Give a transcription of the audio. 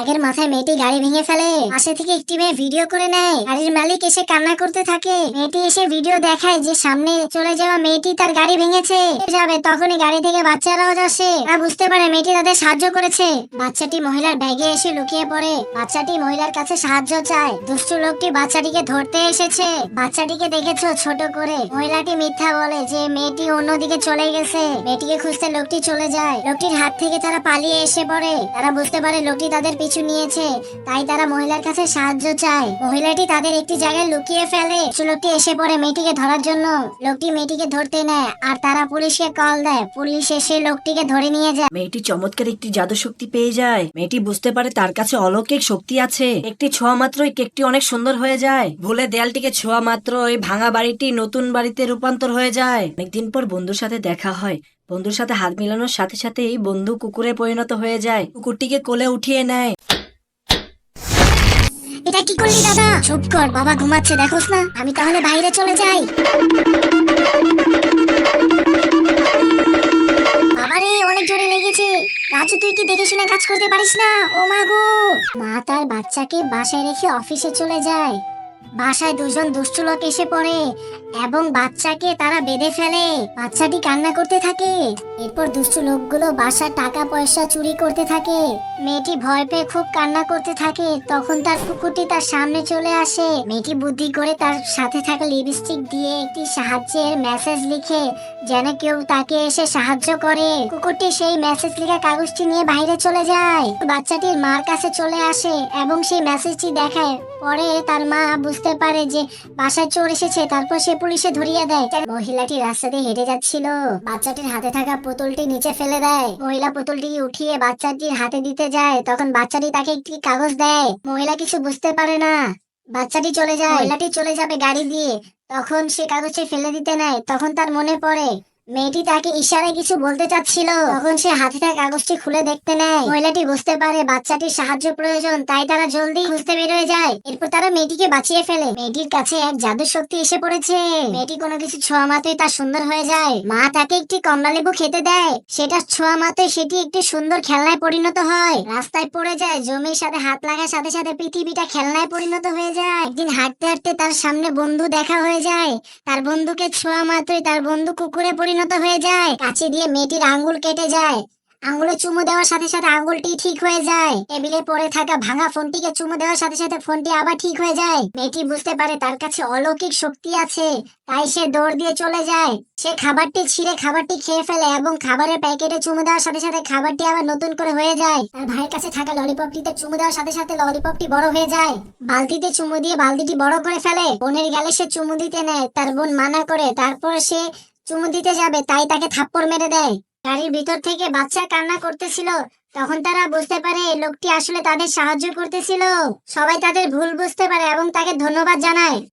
রাগের মাথায় মেয়েটি গাড়ি ভেঙে ফেলে। পাশে থেকে একটি মেয়ে ভিডিও করে নেয়। গাড়ির মালিক এসে কান্না করতে থাকে। মেয়েটি এসে ভিডিও দেখায় যে সামনে চলে যাওয়া মেয়েটি তার গাড়ি ভেঙেছে যাবে, তখনই গাড়ি থেকে বাচ্চারাও আসে। তারা বুঝতে পারে মেয়েটি তাদের সাহায্য করেছে। বাচ্চাটি মহিলার ব্যাগে এসে লুকিয়ে পড়ে। বাচ্চাটি মহিলার কাছে সাহায্য চায়। দুষ্টু লোকটি বাচ্চাটিকে ধরতে এসেছে। বাচ্চাটিকে দেখেছো ছোট করে। মহিলাটি মিথ্যা বলে যে মেয়েটি অন্যদিকে চলে গেছে। মেয়েটিকে খুঁজতে লোকটি চলে যায়। লোকটির হাত থেকে তারা পালিয়ে এসে পড়ে। তারা বুঝতে পারে লোকটি তাদের পিছু নিয়েছে, তাই তারা মহিলার কাছে সাহায্য চায়। মহিলাটি তাদের একটি জায়গায় লুকিয়ে ফেলে। লোকটি এসে পড়ে মেয়েটিকে ধরার জন্য। লোকটি মেয়েটিকে ধরতে নেয় আর তারা পুলিশকে কল দেয়। পুলিশ এসে লোকটিকে ধরে নিয়ে যায়। মেয়েটি চমৎকার একটি জাদু শক্তি পেয়ে যায়। মেয়েটি বুঝতে পারে তার কাছে অলৌকিক শক্তি আছে। একটি ছোঁয়া মাত্রই কেকটি অনেক সুন্দর হয়ে যায়। ভুলে দেয়ালটিকে ছোঁয়া মাত্রই ভাঙা বাড়িটি নতুন বাড়িতে রূপান্তর হয়ে যায়। অনেকদিন পর বন্ধুর সাথে দেখা হয়। বন্ধুর সাথে হাত মিলানোর সাথে সাথেই বন্ধু কুকুরে পরিণত হয়ে যায়। কুকুরটিকে কোলে উঠিয়ে নেয়। এটা কি করলি দাদা? চুপ কর, বাবা ঘুমাচ্ছে, দেখোস না? আমি তাহলে বাইরে চলে যাই। বাবারে অনেক জোরে লেগেছে। রাজু তুই কি দেখে শুনে কাজ করতে পারিস না? ও মা গো! মা তার বাচ্চাকে বাসায় রেখে অফিসে চলে যায়। বাসায় দুজন দুষ্টু লোক এসে পড়ে এবং বাচ্চাকে তারা বেঁধে ফেলে। বাচ্চাটি কান্না করতে থাকে। এরপর দুষ্টু লোকগুলো বাসার টাকা পয়সা চুরি করতে থাকে। মেয়েটি ভয় পেয়ে খুব কান্না করতে থাকে। তখন তার কুকুরটি তার সামনে চলে আসে। মেয়েটি বুদ্ধি করে তার সাথে থাকা লিপস্টিক দিয়ে একটি সাহায্যের মেসেজ লিখে যেন কেউ তাকে এসে সাহায্য করে। কুকুরটি সেই মেসেজ লেখা কাগজটি নিয়ে বাইরে চলে যায়। বাচ্চাটির মার কাছে চলে আসে এবং সেই মেসেজটি দেখায়। পরে তার মা বুঝতে পারে যে বাসায় চোর এসেছে। তারপর সে পুলিশে ধরিয়ে দেয়। মহিলাটি রাস্তা দিয়ে হেঁটে যাচ্ছিল। বাচ্চাটির হাতে থাকা পুতুলটি নিচে ফেলে দেয়। মহিলা পুতুলটি উঠিয়ে বাচ্চাটির হাতে দিতে যায়। তখন বাচ্চাটি তাকে একটি কাগজ দেয়। মহিলা কিছু বুঝতে পারে না। বাচ্চাটি চলে যায়। মহিলাটি চলে যাবে গাড়ি দিয়ে। তখন সে কাগজটি ফেলে দিতে নেয়। তখন তার মনে পড়ে মেয়েটি তাকে ইশারায় কিছু বলতে চাচ্ছিল। তখন সে হাতে থাকা কাগজটি খুলে দেখতে নেয়। মহিলাটি বুঝতে পারে বাচ্চাটির সাহায্য প্রয়োজন, তাই তারা জলদি খুঁজতে বেরোয় যায়। এরপর তারা মেয়েটিকে বাঁচিয়ে ফেলে। মেয়েটির কাছে এক জাদু শক্তি এসে পড়েছে। মেয়েটি কোনো কিছু ছোঁয়া মাত্রই তা সুন্দর হয়ে যায়। মা তাকে একটি কমলা লেবু খেতে দেয়। সেটা ছোঁয়া মাত্রই সেটি একটি সুন্দর খেলনায় পরিণত হয়। রাস্তায় পড়ে যায়। জমির সাথে হাত লাগার সাথে সাথে পৃথিবীটা খেলনায় পরিণত হয়ে যায়। একদিন হাঁটতে হাঁটতে তার সামনে বন্ধু দেখা হয়ে যায়। তার বন্ধুকে ছোঁয়া মাত্রই তার বন্ধু কুকুরে পরিণত হয়ে যায়। কাঁচি দিয়ে মেয়েটির আঙ্গুল কেটে যায়। আঙ্গুলে চুমু দেওয়ার সাথে সাথে আঙ্গুলটি ঠিক হয়ে যায়। টেবিলে পড়ে থাকা ভাঙা ফোনটিকে চুমু দেওয়ার সাথে সাথে ফোনটি আবার ঠিক হয়ে যায়। মেয়েটি বুঝতে পারে তার কাছে অলৌকিক শক্তি আছে, তাই সে দৌড় দিয়ে চলে যায়। সে খাবারটি ছিঁড়ে খাবারটি খেয়ে ফেলে এবং খাবারের প্যাকেটে চুমু দেওয়ার সাথে সাথে খাবারটি আবার নতুন করে হয়ে যায়। তার ভাইয়ের কাছে থাকা ললিপপটিতে চুমু দেওয়ার সাথে সাথে ললিপপটি বড় হয়ে যায়। বালতিতে চুমু দিয়ে বালতিটি বড় করে ফেলে। বোনের গালে সে চুমু দিতে নেয়। তার বোন মানা করে। তারপর সে চুমু দিতে যাবে, তাই তাকে থাপ্পড় মেরে দেয়। গাড়ির ভিতর থেকে বাচ্চা কান্না করতেছিল। তখন তারা বুঝতে পারে লোকটি আসলে তাদের সাহায্য করতেছিল। সবাই তাদের ভুল বুঝতে পারে এবং তাকে ধন্যবাদ জানায়।